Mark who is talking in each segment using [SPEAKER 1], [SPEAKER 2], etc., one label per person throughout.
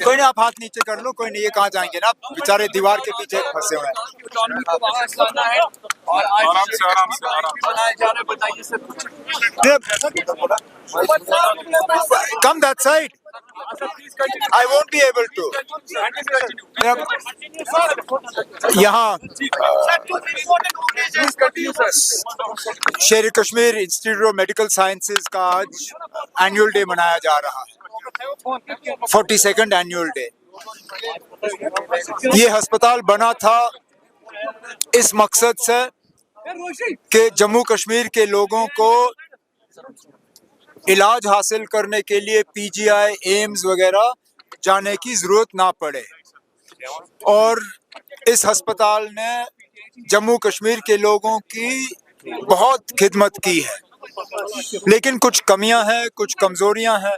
[SPEAKER 1] कोई नहीं, आप हाथ नीचे कर लो, कोई नहीं, ये कहाँ जाएंगे ना, बेचारे दीवार के पीछे फंसे हुए हैं। Come that side. I won't be able to. यहाँ शेर Kashmir institute of medical sciences का आज एनुअल डे मनाया जा रहा है, 42nd एनुअल डे। ये अस्पताल बना था इस मकसद से कि जम्मू कश्मीर के लोगों को इलाज हासिल करने के लिए पीजीआई, एम्स वगैरह जाने की ज़रूरत ना पड़े, और इस अस्पताल ने जम्मू कश्मीर के लोगों की बहुत खिदमत की है। लेकिन कुछ कमियां हैं, कुछ कमज़ोरियां हैं,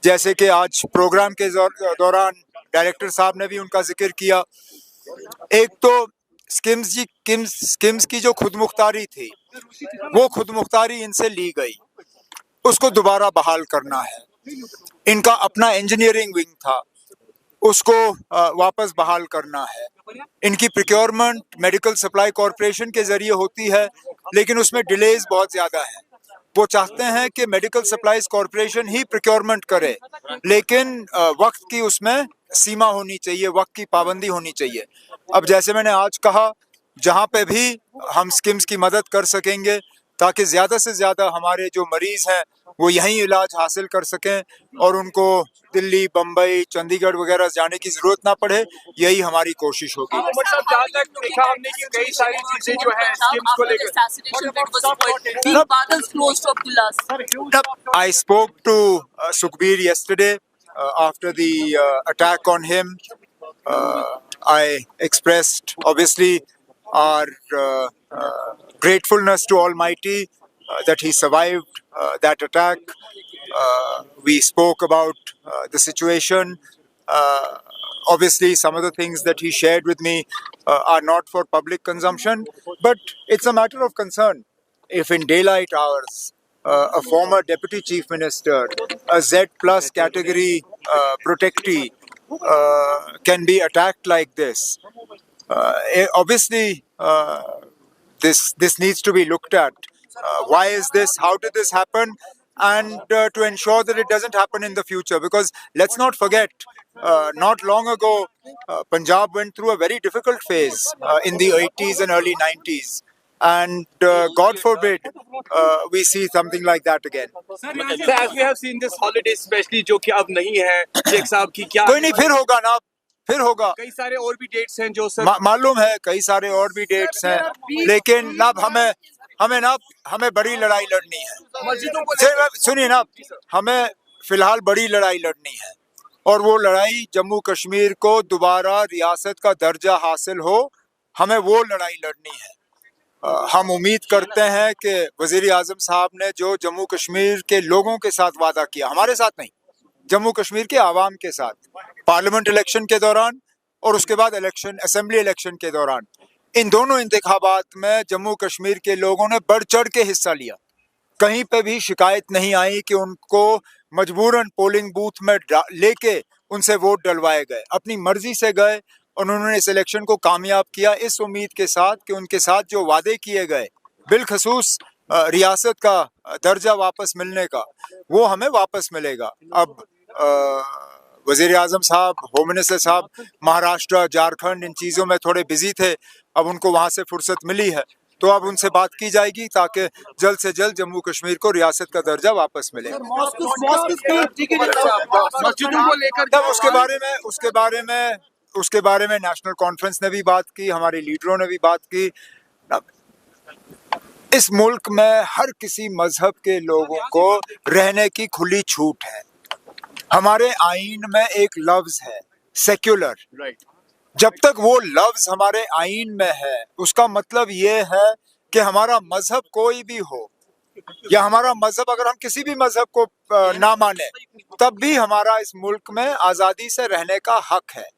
[SPEAKER 1] जैसे कि आज प्रोग्राम के दौरान डायरेक्टर साहब ने भी उनका जिक्र किया। एक तो स्किम्स की जो खुद मुख्तारी थी, वो खुद मुख्तारी इनसे ली गई, उसको दोबारा बहाल करना है। इनका अपना इंजीनियरिंग विंग था, उसको वापस बहाल करना है। इनकी प्रोक्योरमेंट मेडिकल सप्लाई कॉरपोरेशन के ज़रिए होती है, लेकिन उसमें डिलेज बहुत ज़्यादा है। वो चाहते हैं कि मेडिकल सप्लाईज कॉरपोरेशन ही प्रोक्योरमेंट करे, लेकिन वक्त की उसमें सीमा होनी चाहिए, वक्त की पाबंदी होनी चाहिए। अब जैसे मैंने आज कहा, जहाँ पे भी हम स्किम्स की मदद कर सकेंगे ताकि ज़्यादा से ज़्यादा हमारे जो मरीज़ हैं वो यहीं इलाज हासिल कर सकें और उनको दिल्ली, बम्बई, चंडीगढ़ वगैरह जाने की ज़रूरत ना पड़े, यही हमारी कोशिश होगी।
[SPEAKER 2] जहाँ तक देखा हमने कि कई सारी चीजें जो है स्किम्स को लेकर
[SPEAKER 1] I spoke to Sukhbir yesterday after the attack on him. I expressed obviously our gratefulness to Almighty that he survived that attack. We spoke about the situation. Obviously, some of the things that he shared with me are not for public consumption, but it's a matter of concern. If in daylight hours, a former deputy chief minister, a Z plus category protectee, can be attacked like this, obviously this needs to be looked at. Why is this? How did this happen? And to ensure that it doesn't happen in the future, because let's not forget, not long ago, Punjab went through a very difficult phase in the 80s and early 90s. And God forbid we see something like that again.
[SPEAKER 2] So as we have seen this holiday especially जो कि अब नहीं है, शेख साहब की क्या
[SPEAKER 1] कोई नहीं, फिर होगा ना, फिर होगा।
[SPEAKER 2] कई सारे और भी डेट्स हैं जो सर
[SPEAKER 1] मालूम है, कई सारे और भी डेट्स हैं, लेकिन अब हमें बड़ी लड़ाई लड़नी है।
[SPEAKER 2] मस्जिदों को
[SPEAKER 1] सुनिए ना, हमें फिलहाल बड़ी लड़ाई लड़नी है, और वो लड़ाई जम्मू कश्मीर को दोबारा रियासत का दर्जा हासिल हो, हमें वो लड़ाई लड़नी है। हम उम्मीद करते हैं कि वज़ीर आज़म साहब ने जो जम्मू कश्मीर के लोगों के साथ वादा किया, हमारे साथ नहीं, जम्मू कश्मीर के आवाम के साथ, पार्लियामेंट इलेक्शन के दौरान और उसके बाद असेंबली इलेक्शन के दौरान, इन दोनों इंतखाबात में जम्मू कश्मीर के लोगों ने बढ़ चढ़ के हिस्सा लिया। कहीं पे भी शिकायत नहीं आई कि उनको मजबूरन पोलिंग बूथ में लेके उनसे वोट डलवाए गए। अपनी मर्जी से गए, उन्होंने इस इलेक्शन को कामयाब किया, इस उम्मीद के साथ कि उनके साथ जो वादे किए गए, बिलखसूस रियासत का दर्जा वापस मिलने का, वो हमें वापस मिलेगा। अब वज़ीर आज़म साहब, होम मिनिस्टर साहब महाराष्ट्र, झारखंड, इन चीज़ों में थोड़े बिजी थे, अब उनको वहाँ से फुर्सत मिली है, तो अब उनसे बात की जाएगी ताकि जल्द से जल्द जम्मू कश्मीर को रियासत का दर्जा वापस मिले।
[SPEAKER 2] मस्जिदों को लेकर
[SPEAKER 1] तब उसके बारे में नेशनल कॉन्फ्रेंस ने भी बात की, हमारे लीडरों ने भी बात की। इस मुल्क में हर किसी मजहब के लोगों को रहने की खुली छूट है। हमारे आईन में एक लफ्ज है सेक्युलर, जब तक वो लफ्ज हमारे आईन में है, उसका मतलब ये है कि हमारा मजहब कोई भी हो, या हमारा मजहब अगर हम किसी भी मजहब को ना माने, तब भी हमारा इस मुल्क में आज़ादी से रहने का हक है।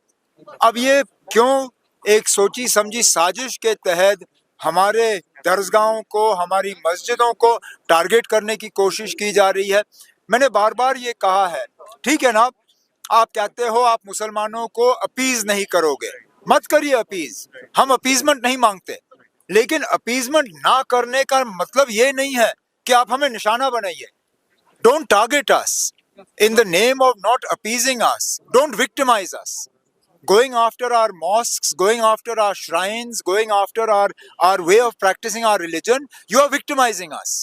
[SPEAKER 1] अब ये क्यों एक सोची समझी साजिश के तहत हमारे दरसगाहों को, हमारी मस्जिदों को टारगेट करने की कोशिश की जा रही है, میں نے بار بار یہ کہا ہے, ٹھیک ہے نا, آپ کہتے ہو آپ مسلمانوں کو اپیز نہیں کرو گے, مت کریے اپیز, ہم اپیزمنٹ نہیں مانگتے, لیکن اپیزمنٹ نہ کرنے کا مطلب یہ نہیں ہے کہ آپ ہمیں نشانہ بنائیے. Don't target us in the name of not appeasing us. Don't victimize us. Going after our mosques, going after our shrines, going after our way of practicing our religion, you are victimizing us.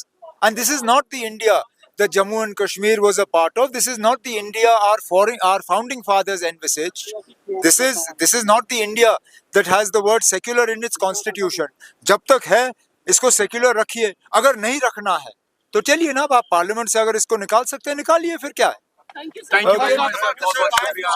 [SPEAKER 1] And this is not the India that Jammu and Kashmir was a part of. This is not the India our founding fathers envisaged. This is not the India that has the word secular in its constitution. جب تک ہے اس کو secular رکھیے, اگر نہیں رکھنا ہے تو چلیے نا, آپ پارلیمنٹ سے اگر اس کو نکال سکتے ہیں نکالیے, پھر کیا ہے.
[SPEAKER 2] Thank you very much, sir. بہت بہت شکریہ.